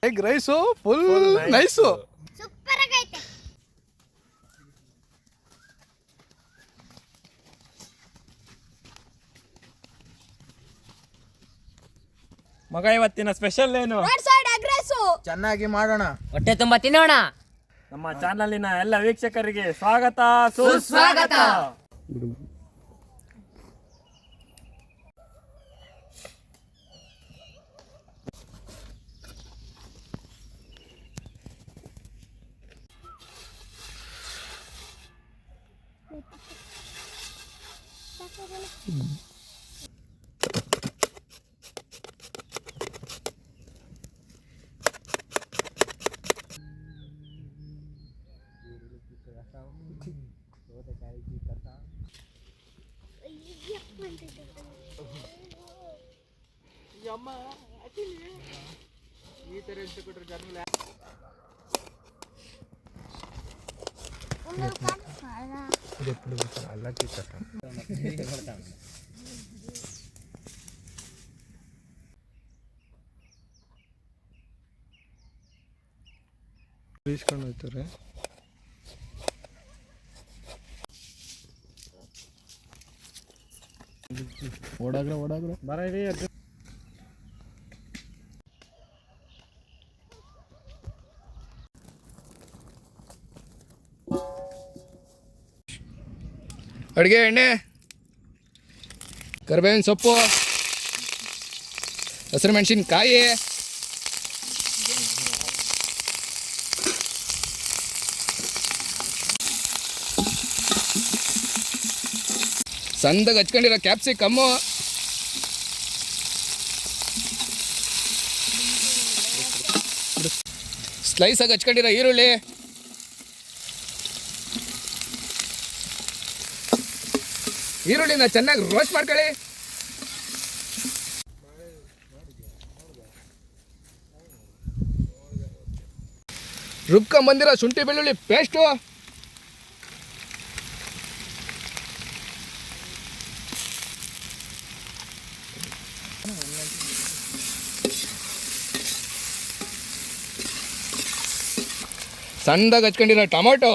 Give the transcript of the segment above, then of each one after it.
Egg rice full nice, super ಆಗೈತೆ. ಮಗ ಇವತ್ತಿನ ಸ್ಪೆಷಲ್ ಏನು? ಚೆನ್ನಾಗಿ ಮಾಡೋಣ, ಹೊಟ್ಟೆ ತುಂಬಾ ತಿನ್ನೋಣ. ನಮ್ಮ ಚಾನಲಿನ ಎಲ್ಲ ವೀಕ್ಷಕರಿಗೆ ಸ್ವಾಗತ ಸುಸ್ವಾಗತ. ಬೀಸ್ಕೊಂಡು ಹೋಗ್ತಾರೆ. ಓಡಾಗ್ರ ಬರೀ ಅಡುಗೆ ಎಣ್ಣೆ, ಕರಿಬೇವಿನ ಸೊಪ್ಪು, ಹಸಿರು ಮೆಣಸಿನ್ಕಾಯಿ, ಸಂದಾಗ ಹಚ್ಕೊಂಡಿರೋ ಕ್ಯಾಪ್ಸಿಕಮ್ಮು, ಸ್ಲೈಸಾಗಿ ಹಚ್ಕೊಂಡಿರೋ ಈರುಳ್ಳಿ, ಈರುಳ್ಳಿನ ಚೆನ್ನಾಗಿ ರೋಸ್ಟ್ ಮಾಡ್ಕೊಳ್ಳಿ. ರುಬ್ಕೊಂಬಂದಿರೋ ಶುಂಠಿ ಬೆಳ್ಳುಳ್ಳಿ ಪೇಸ್ಟು, ಸಣ್ಣದಾಗಿ ಹಚ್ಕೊಂಡಿರೋ ಟೊಮೊಟೊ,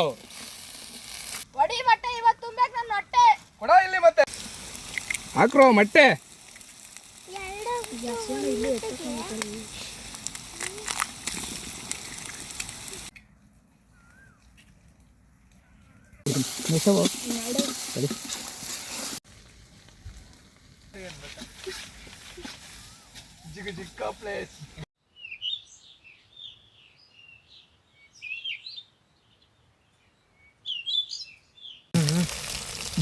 ಕೊಡ ಇಲ್ಲಿ ಮತ್ತೆ ಹಾಕ್ರೋ ಮೊಟ್ಟೆ, ಜಿಕ್ಕ ಪ್ಲೇಸ್.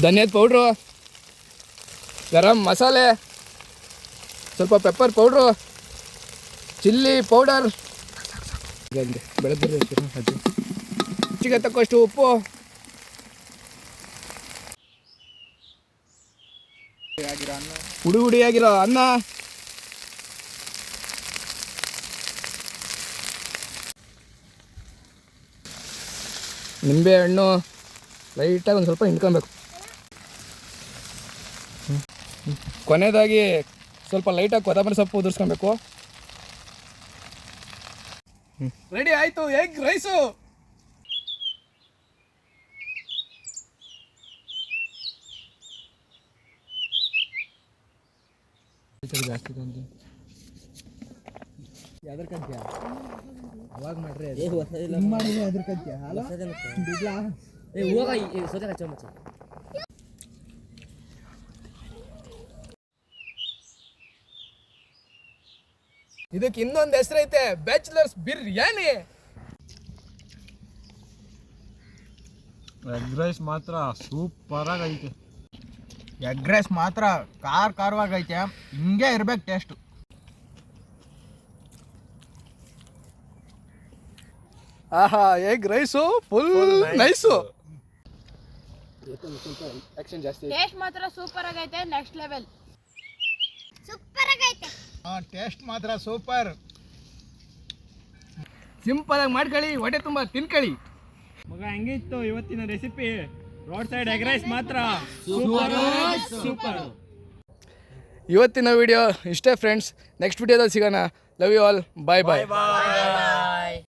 ಧನಿಯಾದ ಪೌಡ್ರು, ಗರಂ ಮಸಾಲೆ, ಸ್ವಲ್ಪ ಪೆಪ್ಪರ್ ಪೌಡ್ರು, ಚಿಲ್ಲಿ ಪೌಡರ್, ಬೆಳೆದ ರುಚಿಗೆ ತಕ್ಕಷ್ಟು ಉಪ್ಪು, ಹುಡಿ ಹುಡಿಯಾಗಿರೋ ಅನ್ನ, ನಿಂಬೆ ಹಣ್ಣು ಲೈಟಾಗಿ ಒಂದು ಸ್ವಲ್ಪ ಹಿಂಡ್ಕೊಬೇಕು. ಕೊನೆಯದಾಗಿ ಸ್ವಲ್ಪ ಲೈಟಾಗಿ ಕೊತ್ತಂಬರಿ ಸೊಪ್ಪು ಉದುರಿಸ್ಕೊಬೇಕು. ರೆಡಿ ಆಯಿತು ಎಗ್ ರೈಸು. ಜಾಸ್ತಿ ಯಾವ್ದ್ರ ಕಂತ್ಯ ಅವಾಗ ಮಾಡ್ರಿ ಮಾಡಿದ್ರೆ ಅದ್ರ ಕಂತ್ಯ ಇದಕ್ಕೆ ಇನ್ನೊಂದು ಹೆಸರೈತೆ, ಬ್ಯಾಚುಲರ್ಸ್ ಬಿರಿಯಾನಿ. ಎಗ್ ರೈಸ್ ಮಾತ್ರ ಸೂಪರ್ ಆಗೈತೆ. ಎಗ್ ರೈಸ್ ಮಾತ್ರ ಖಾರವಾಗೈತೆ, ಹಿಂಗೆ ಇರ್ಬೇಕು ಟೇಸ್ಟು. ಆಹಾ, egg rice full nice. Action ಜಾಸ್ತಿ. ಟೇಸ್ಟ್ ಮಾತ್ರ ಸೂಪರ್ ಆಗೈತೆ, ನೆಕ್ಸ್ಟ್ ಲೆವೆಲ್. ಸೂಪರ್ ಆಗೈತೆ. ಟೇಸ್ಟ್ ಮಾತ್ರ ಸೂಪರ್. ಸಿಂಪಲ್ ಆಗಿ ಮಾಡ್ಕೊಳ್ಳಿ, ಹೊಟ್ಟೆ ತುಂಬ ತಿನ್ಕೊಳ್ಳಿ. ಮಗ ಹೆಂಗಿತ್ತು ಇವತ್ತಿನ recipe? Road side egg rice ಮಾತ್ರ ಸೂಪರ್. ಇವತ್ತಿನ ವಿಡಿಯೋ ಇಷ್ಟೇ ಫ್ರೆಂಡ್ಸ್. ನೆಕ್ಸ್ಟ್ ವಿಡಿಯೋದಲ್ಲಿ ಸಿಗೋಣ. Love you all bye bye bye